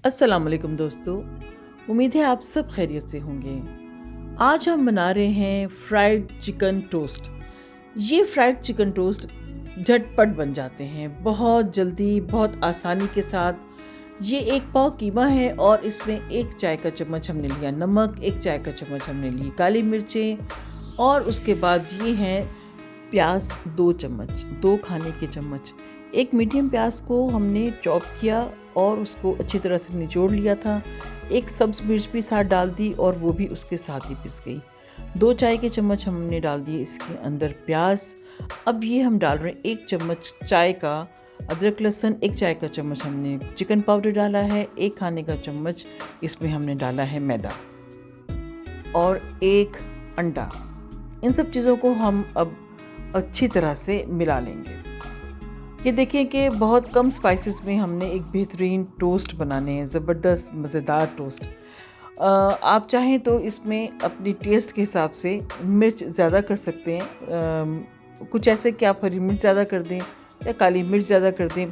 अस्सलाम वालेकुम दोस्तों। उम्मीद है आप सब खैरियत से होंगे। आज हम बना रहे हैं फ्राइड चिकन टोस्ट। ये फ्राइड चिकन टोस्ट झटपट बन जाते हैं, बहुत जल्दी, बहुत आसानी के साथ। ये 1 पाव कीमा है और इसमें 1 चाय का चम्मच हमने लिया नमक, 1 चाय का चम्मच हमने ली काली मिर्चें और उसके बाद ये हैं प्याज 2 चम्मच, 2 खाने के चम्मच। एक मीडियम प्याज को हमने चॉप किया और उसको अच्छी तरह से निचोड़ लिया था। एक सब्ज़ मिर्च भी साथ डाल दी और वो भी उसके साथ ही पिस गई। 2 चाय के चम्मच हमने डाल दिए इसके अंदर प्याज। अब ये हम डाल रहे हैं 1 चम्मच चाय का अदरक लहसुन, 1 चाय का चम्मच हमने चिकन पाउडर डाला है, 1 खाने का चम्मच इसमें हमने डाला है मैदा और 1 अंडा। इन सब चीज़ों को हम अब अच्छी तरह से मिला लेंगे। ये देखिए कि बहुत कम स्पाइसेस में हमने एक बेहतरीन टोस्ट बनाने हैं, ज़बरदस्त मज़ेदार टोस्ट। आप चाहें तो इसमें अपनी टेस्ट के हिसाब से मिर्च ज़्यादा कर सकते हैं। कुछ ऐसे कि आप हरी मिर्च ज़्यादा कर दें या काली मिर्च ज़्यादा कर दें।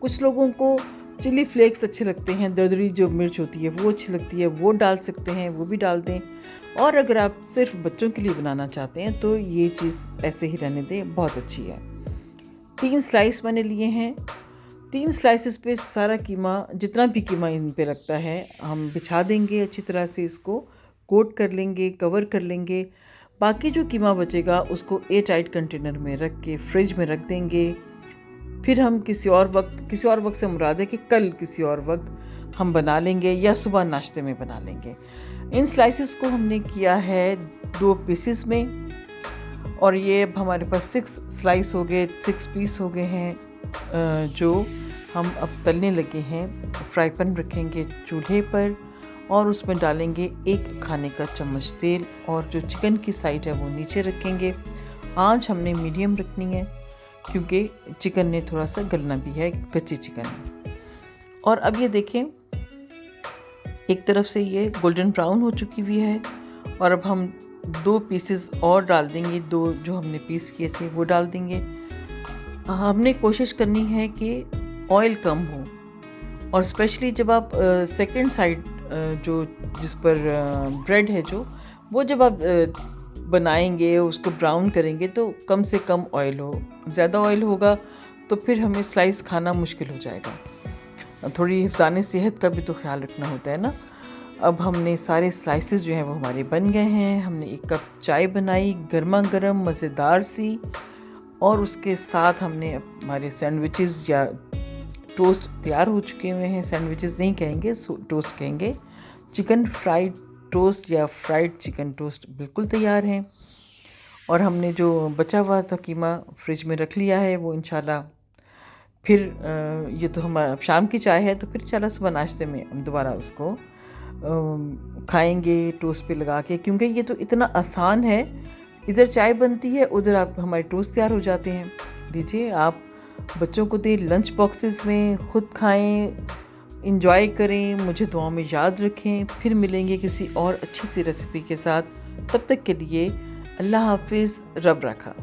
कुछ लोगों को चिली फ्लेक्स अच्छे लगते हैं, दरदरी जो मिर्च होती है वो अच्छी लगती है, वो डाल सकते हैं, वो भी डाल दें। और अगर आप सिर्फ बच्चों के लिए बनाना चाहते हैं तो ये चीज़ ऐसे ही रहने दें, बहुत अच्छी है। 3 स्लाइस मैंने लिए हैं। 3 स्लाइसेस पे सारा कीमा, जितना भी कीमा इन पे लगता है, हम बिछा देंगे अच्छी तरह से, इसको कोट कर लेंगे, कवर कर लेंगे। बाकी जो कीमा बचेगा उसको एयर टाइट कंटेनर में रख के फ्रिज में रख देंगे। फिर हम किसी और वक्त से मुराद है कि कल किसी और वक्त हम बना लेंगे या सुबह नाश्ते में बना लेंगे। इन स्लाइसेस को हमने किया है 2 पीसेस में और ये अब हमारे पास 6 स्लाइस हो गए, 6 पीस हो गए हैं जो हम अब तलने लगे हैं। फ्राई पैन रखेंगे चूल्हे पर और उसमें डालेंगे 1 खाने का चम्मच तेल और जो चिकन की साइड है वो नीचे रखेंगे। आंच हमने मीडियम रखनी है क्योंकि चिकन ने थोड़ा सा गलना भी है, कच्ची चिकन है। और अब ये देखें, एक तरफ से ये गोल्डन ब्राउन हो चुकी हुई है और अब हम 2 पीसेस और डाल देंगे, 2 जो हमने पीस किए थे वो डाल देंगे। हमने कोशिश करनी है कि ऑयल कम हो और स्पेशली जब आप सेकंड साइड जो जिस पर ब्रेड है जो वो जब आप बनाएंगे, उसको ब्राउन करेंगे तो कम से कम ऑयल हो। ज़्यादा ऑयल होगा तो फिर हमें स्लाइस खाना मुश्किल हो जाएगा। थोड़ी हिफ़्ज़ाने सेहत का भी तो ख्याल रखना होता है ना। अब हमने सारे स्लाइसेस जो हैं वो हमारे बन गए हैं। हमने 1 कप चाय बनाई, गर्मा गर्म मज़ेदार सी, और उसके साथ हमने हमारे सैंडविचेस या टोस्ट तैयार हो चुके हुए हैं। सैंडविचेस नहीं कहेंगे, टोस्ट कहेंगे। चिकन फ्राइड टोस्ट या फ्राइड चिकन टोस्ट बिल्कुल तैयार हैं। और हमने जो बचा हुआ था कीमा फ्रिज में रख लिया है, वो इंशाल्लाह फिर ये तो हमारा शाम की चाय है, तो फिर इंशाल्लाह सुबह नाश्ते में हम दोबारा उसको खाएंगे टोस्ट पे लगा के, क्योंकि ये तो इतना आसान है। इधर चाय बनती है, उधर आप हमारे टोस्ट तैयार हो जाते हैं। लीजिए, आप बच्चों को दें लंच बॉक्सेस में, ख़ुद खाएं, इंजॉय करें, मुझे दुआ में याद रखें। फिर मिलेंगे किसी और अच्छी सी रेसिपी के साथ। तब तक के लिए अल्लाह हाफिज़, रब रखा।